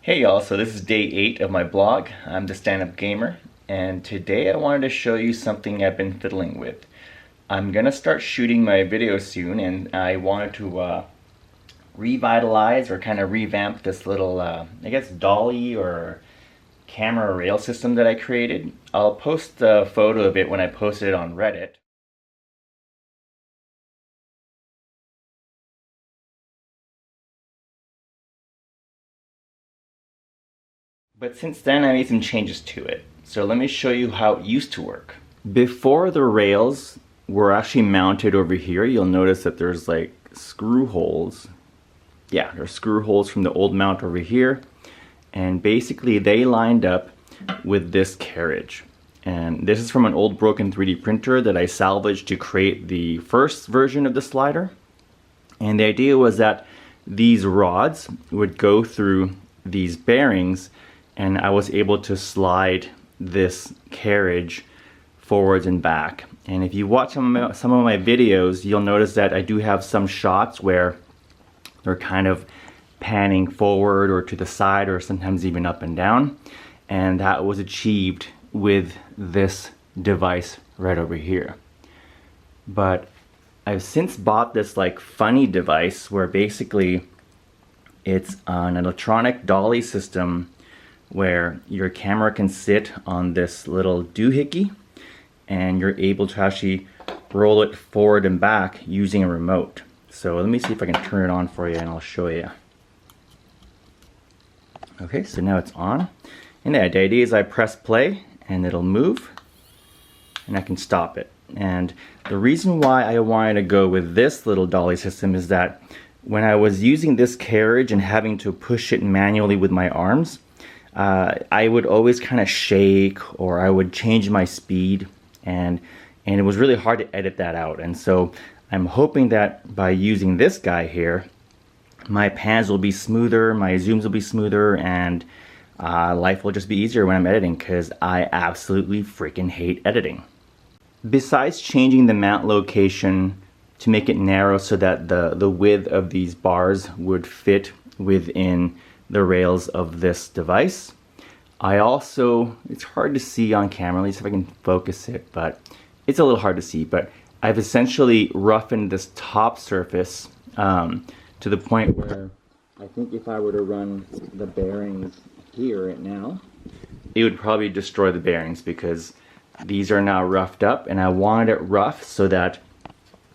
Hey y'all, so this is day 8 of my blog. I'm the stand-up gamer, and today I wanted to show you something I've been fiddling with. I'm gonna start shooting my video soon, and I wanted to revitalize or kind of revamp this little, I guess, dolly or camera rail system that I created. I'll post a photo of it when I post it on Reddit. But since then I made some changes to it. So let me show you how it used to work. Before the rails were actually mounted over here, you'll notice that there's like screw holes. Yeah, there's screw holes from the old mount over here. And basically they lined up with this carriage. And this is from an old broken 3D printer that I salvaged to create the first version of the slider. And the idea was that these rods would go through these bearings, and I was able to slide this carriage forwards and back. And if you watch some of my videos, you'll notice that I do have some shots where they're kind of panning forward or to the side or sometimes even up and down. And that was achieved with this device right over here. But I've since bought this like funny device where basically it's an electronic dolly system where your camera can sit on this little doohickey and you're able to actually roll it forward and back using a remote. So let me see if I can turn it on for you and I'll show you. Okay, so now it's on. And the idea is I press play and it'll move and I can stop it. And the reason why I wanted to go with this little dolly system is that when I was using this carriage and having to push it manually with my arms, I would always kind of shake or I would change my speed, and it was really hard to edit that out. And so I'm hoping that by using this guy here, my pans will be smoother, my zooms will be smoother, and life will just be easier when I'm editing, because I absolutely freaking hate editing. Besides changing the mount location to make it narrow so that the width of these bars would fit within the rails of this device, I also, it's hard to see on camera, at least if I can focus it, but it's a little hard to see, but I've essentially roughened this top surface to the point where I think if I were to run the bearings here right now, it would probably destroy the bearings because these are now roughed up, and I wanted it rough so that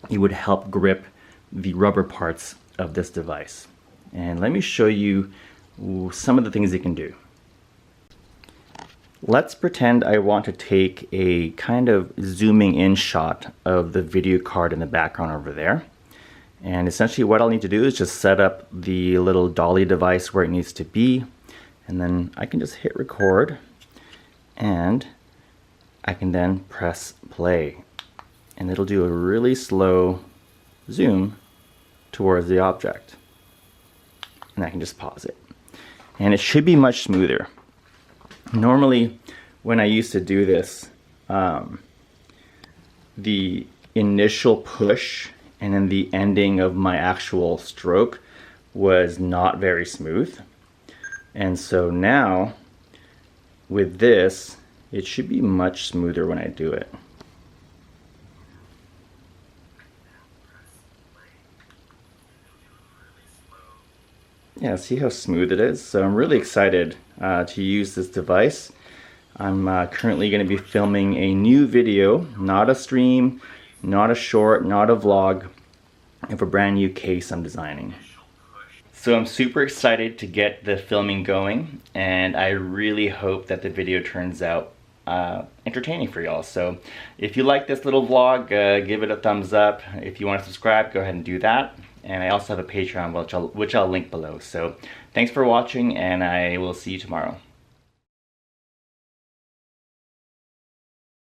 it would help grip the rubber parts of this device. And let me show you some of the things it can do. Let's pretend I want to take a kind of zooming in shot of the video card in the background over there. And essentially what I'll need to do is just set up the little dolly device where it needs to be. And then I can just hit record and I can then press play. And it'll do a really slow zoom towards the object. And I can just pause it. And it should be much smoother. Normally, when I used to do this, the initial push and then the ending of my actual stroke was not very smooth. And so now, with this, it should be much smoother when I do it. Yeah, see how smooth it is? So I'm really excited to use this device. I'm currently going to be filming a new video, not a stream, not a short, not a vlog, of a brand new case I'm designing. So I'm super excited to get the filming going, and I really hope that the video turns out entertaining for y'all. So if you like this little vlog, give it a thumbs up. If you want to subscribe, go ahead and do that. And I also have a Patreon, which I'll link below. So thanks for watching, and I will see you tomorrow.